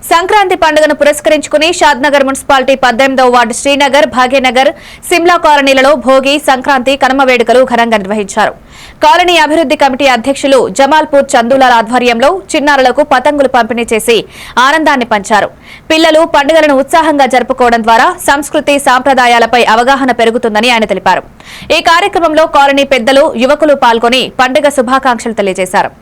సంక్రాంతి పండుగను పురస్కరించుకుని Shadnagar municipality 18వ ward Srinagar, Bhagyanagar, Shimla కాలనీలలో Bhogi, Sankranti, Kanuma వేడుకలు ఘనంగా నిర్వహించారు. కాలనీ అభివృద్ది కమిటీ అధ్యక్షులు జమాల్పూర్ చందూలాల్ ఆధ్వర్యంలో చిన్నారులకు పతంగులు పంపిణీ చేసి ఆనందాన్ని పంచారు. పిల్లలు పండుగలను ఉత్సాహంగా జరుపుకోవడం ద్వారా సంస్కృతి, సాంప్రదాయాలపై అవగాహన పెరుగుతుందని ఆయన తెలిపారు. ఈ కార్యక్రమంలో కాలనీ పెద్దలు, యువకులు పాల్గొని పండుగ శుభాకాంక్షలు తెలియజేశారు.